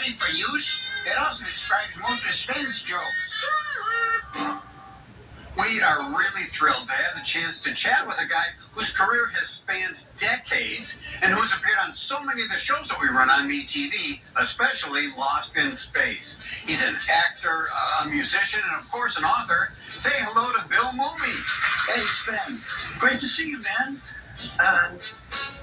ready for use. It also describes most of Sven's jokes. We are really thrilled to have the chance to chat with a guy whose career has spanned decades and who's appeared on so many of the shows that we run on MeTV, especially Lost in Space. He's an actor, a musician, and of course an author. Say hello to Bill Mumy. Hey, Sven. Great to see you, man.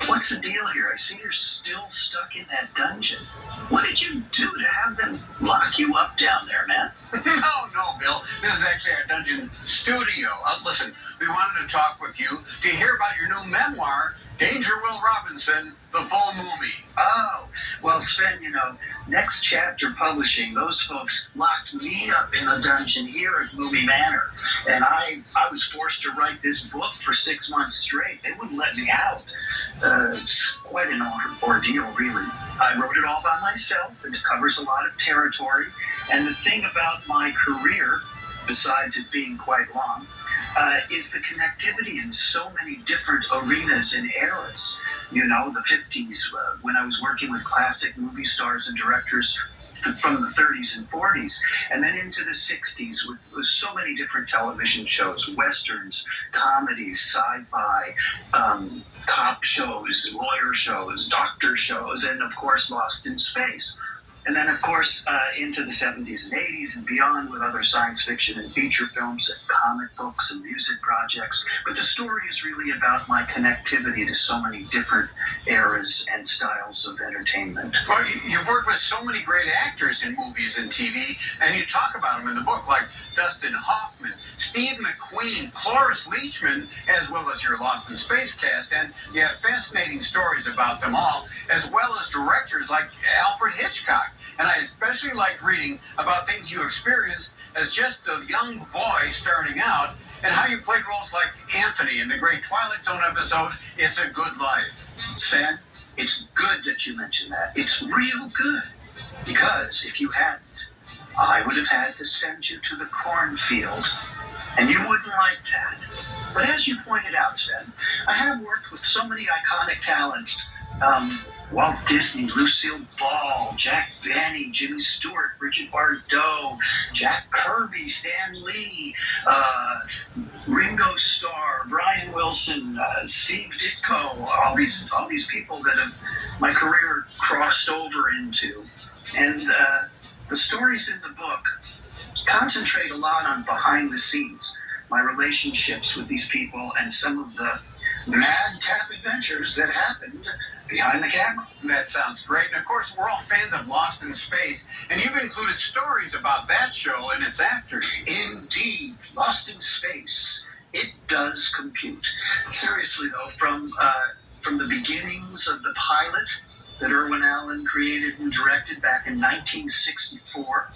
What's the deal here? I see you're still stuck in that dungeon. What did you do to have them lock you up down there, man? No, Bill. This is actually our dungeon studio. Listen, we wanted to talk with you to hear about your new memoir, Danger Will Robinson, The Full Mumy. Oh, well, Sven, Next Chapter Publishing, those folks locked me up in a dungeon here at Mumy Manor. And I was forced to write this book for 6 months straight. They wouldn't let me out. It's quite an ordeal, really. I wrote it all by myself, and it covers a lot of territory. And the thing about my career, besides it being quite long, is the connectivity in so many different arenas and eras. The 50s, when I was working with classic movie stars and directors from the 30s and 40s, and then into the 60s with so many different television shows, westerns, comedies, sci-fi, cop shows, lawyer shows, doctor shows, and of course Lost in Space. And then, of course, into the 70s and 80s and beyond with other science fiction and feature films and comic books and music projects. But the story is really about my connectivity to so many different eras and styles of entertainment. Well, you've worked with so many great actors in movies and TV, and you talk about them in the book, like Dustin Hoffman, Steve McQueen, Cloris Leachman, as well as your Lost in Space cast. And you have fascinating stories about them all, as well as directors like Alfred Hitchcock. And I especially liked reading about things you experienced as just a young boy starting out, and how you played roles like Anthony in the great Twilight Zone episode, It's a Good Life. Sven, it's good that you mentioned that. It's real good. Because if you hadn't, I would have had to send you to the cornfield, and you wouldn't like that. But as you pointed out, Sven, I have worked with so many iconic talents. Walt Disney, Lucille Ball, Jack Benny, Jimmy Stewart, Bridget Bardot, Jack Kirby, Stan Lee, Ringo Starr, Brian Wilson, Steve Ditko, all these people that my career crossed over into. And the stories in the book concentrate a lot on behind the scenes, my relationships with these people and some of the madcap adventures that happened behind the camera. That sounds great. And of course, we're all fans of Lost in Space, and you've included stories about that show and its actors. Indeed, Lost in Space, it does compute. Seriously, though, from the beginnings of the pilot that Irwin Allen created and directed back in 1964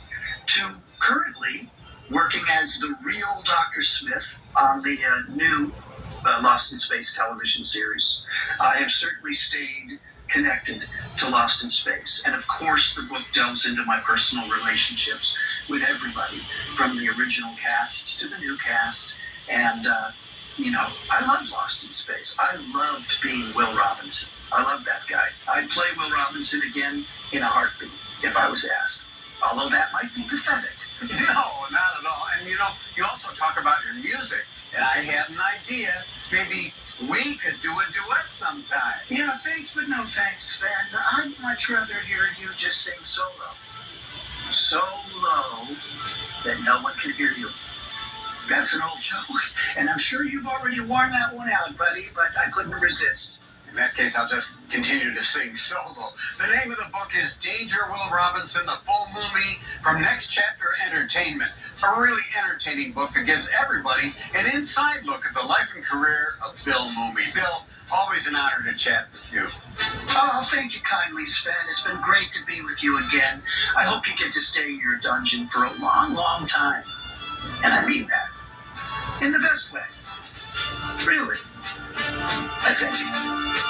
to currently working as the real Dr. Smith on the new Lost in Space television series. I have certainly stayed connected to Lost in Space. And of course, the book delves into my personal relationships with everybody, from the original cast to the new cast. And, I loved Lost in Space. I loved being Will Robinson. I love that guy. I'd play Will Robinson again in a heartbeat if I was asked. Although that might be pathetic. No, not at all. And you also talk about your music. And I had an idea. Maybe we could do a duet sometime. Thanks, but no thanks, Sven. I'd much rather hear you just sing solo. So low that no one can hear you. That's an old joke, and I'm sure you've already worn that one out, buddy, but I couldn't resist. In that case, I'll just continue to sing solo. The name of the book is Danger Will Robinson, The Full Mumy, from Next Chapter Entertainment. A really entertaining book that gives everybody an inside look at the life and career of Bill Mumy. Bill, always an honor to chat with you. Oh, thank you kindly, Sven. It's been great to be with you again. I hope you get to stay in your dungeon for a long, long time. And I mean that. In the best way. Really. I thank you.